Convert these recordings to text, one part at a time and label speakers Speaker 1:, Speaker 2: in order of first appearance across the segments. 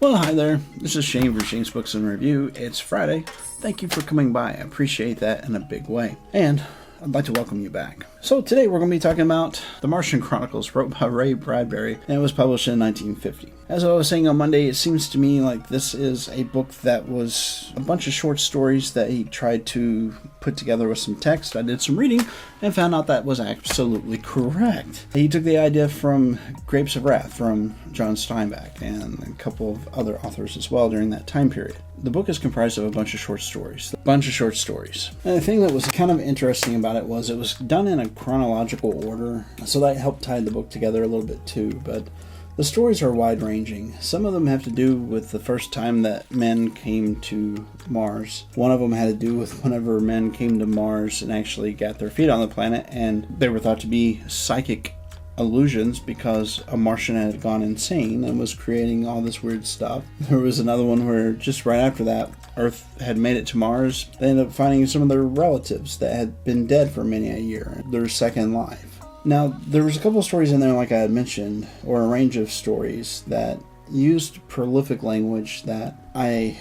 Speaker 1: Well, hi there. This is Shane for Shane's Books and Review. It's Friday. Thank you for coming by. I appreciate that in a big way. And I'd like to welcome you back. So today we're going to be talking about The Martian Chronicles, wrote by Ray Bradbury, and it was published in 1950. As I was saying on Monday, it seems to me like this is a book that was a bunch of short stories that he tried to put together with some text. I did some reading and found out that was absolutely correct. He took the idea from Grapes of Wrath from John Steinbeck and a couple of other authors as well during that time period. The book is comprised of a bunch of short stories. And the thing that was kind of interesting about it was done in a chronological order, so that helped tie the book together a little bit too. But the stories are wide-ranging. Some of them have to do with the first time that men came to Mars. One of them had to do with whenever men came to Mars and actually got their feet on the planet, and they were thought to be psychic illusions because a Martian had gone insane and was creating all this weird stuff. There was another one where just right after that, Earth had made it to Mars. They ended up finding some of their relatives that had been dead for many a year, their second life. Now, there was a couple of stories in there, like I had mentioned, or a range of stories that used prolific language that I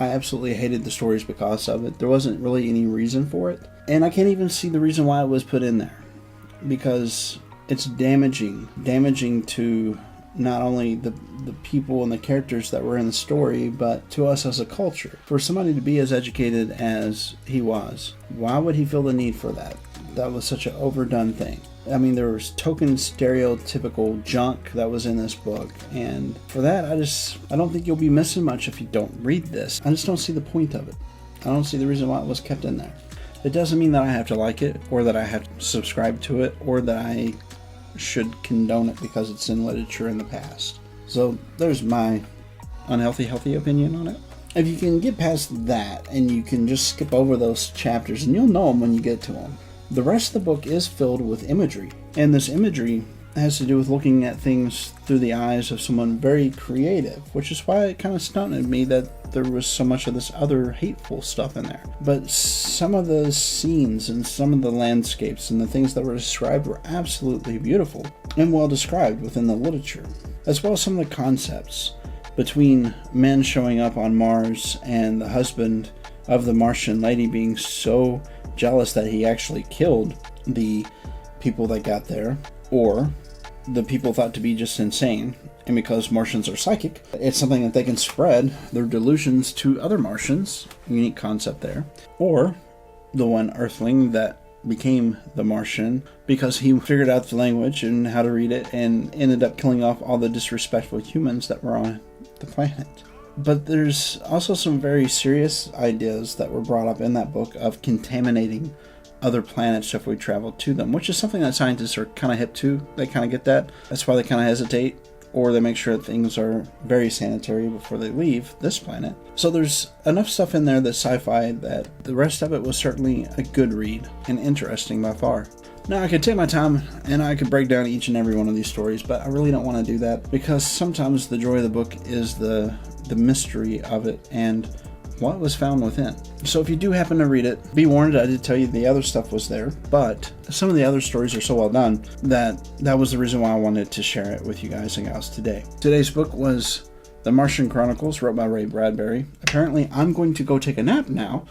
Speaker 1: absolutely hated the stories because of it. There wasn't really any reason for it. And I can't even see the reason why it was put in there, because it's damaging to not only the people and the characters that were in the story, but to us as a culture. For somebody to be as educated as he was, why would he feel the need for that? That was such an overdone thing. I mean, there was token stereotypical junk that was in this book, and for that, I don't think you'll be missing much if you don't read this. I just don't see the point of it. I don't see the reason why it was kept in there. It doesn't mean that I have to like it, or that I have to subscribe to it, or that I should condone it because it's in literature in the past. So there's my healthy opinion on it. If you can get past that and you can just skip over those chapters, and you'll know them when you get to them. The rest of the book is filled with imagery, and this imagery has to do with looking at things through the eyes of someone very creative, which is why it kind of stunned me that there was so much of this other hateful stuff in there. But some of the scenes and some of the landscapes and the things that were described were absolutely beautiful and well described within the literature, as well as some of the concepts between men showing up on Mars and the husband of the Martian lady being so jealous that he actually killed the people that got there, or the people thought to be just insane, and because Martians are psychic, it's something that they can spread their delusions to other Martians. Unique concept there. Or the one Earthling that became the Martian because he figured out the language and how to read it and ended up killing off all the disrespectful humans that were on the planet. But there's also some very serious ideas that were brought up in that book of contaminating other planets if we travel to them, which is something that scientists are kind of hip to. They kind of get that. That's why they kind of hesitate, or they make sure that things are very sanitary before they leave this planet. So there's enough stuff in there that's sci-fi that the rest of it was certainly a good read and interesting by far. Now, I could take my time and I could break down each and every one of these stories, but I really don't want to do that because sometimes the joy of the book is the mystery of it and what was found within. So if you do happen to read it, be warned, I did tell you the other stuff was there, but some of the other stories are so well done that was the reason why I wanted to share it with you guys and gals today. Today's book was The Martian Chronicles, wrote by Ray Bradbury. Apparently, I'm going to go take a nap now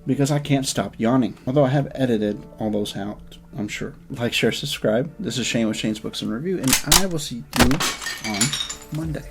Speaker 1: because I can't stop yawning, although I have edited all those out, I'm sure. Like, share, subscribe. This is Shane with Shane's Books and Review, and I will see you on Monday.